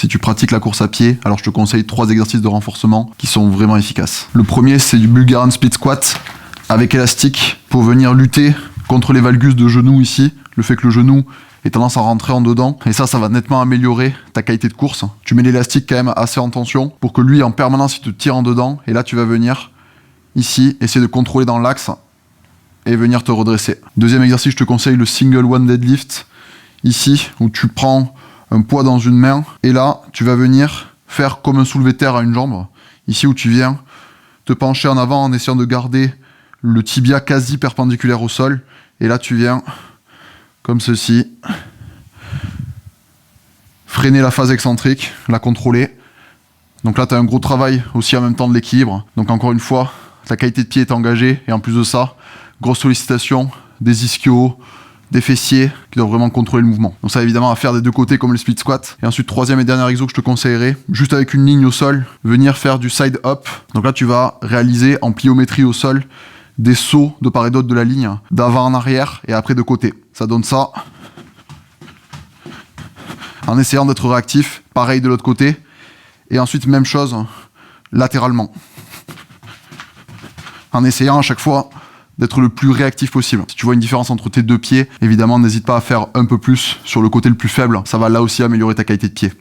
Si tu pratiques la course à pied, alors je te conseille 3 exercices de renforcement qui sont vraiment efficaces. Le premier, c'est du Bulgarian Split Squat avec élastique pour venir lutter contre les valgus de genou ici, le fait que le genou ait tendance à rentrer en dedans, et ça va nettement améliorer ta qualité de course. Tu mets l'élastique quand même assez en tension pour que lui en permanence il te tire en dedans, et là tu vas venir ici essayer de contrôler dans l'axe et venir te redresser. Deuxième exercice, je te conseille le single one deadlift ici, où tu prends un poids dans une main et là tu vas venir faire comme un soulevé de terre à une jambe, ici où tu viens te pencher en avant en essayant de garder le tibia quasi perpendiculaire au sol, et là tu viens comme ceci freiner la phase excentrique, la contrôler. Donc là tu as un gros travail aussi en même temps de l'équilibre, donc encore une fois ta qualité de pied est engagée, et en plus de ça, grosse sollicitation des ischios, des fessiers qui doivent vraiment contrôler le mouvement. Donc ça évidemment à faire des deux côtés comme le split squat. Et ensuite troisième et dernier exo que je te conseillerais, juste avec une ligne au sol, venir faire du side up. Donc là tu vas réaliser en pliométrie au sol des sauts de part et d'autre de la ligne, d'avant en arrière et après de côté. Ça donne ça en essayant d'être réactif, pareil de l'autre côté, et ensuite même chose latéralement, en essayant à chaque fois d'être le plus réactif possible. Si tu vois une différence entre tes deux pieds, évidemment n'hésite pas à faire un peu plus sur le côté le plus faible, ça va là aussi améliorer ta qualité de pied.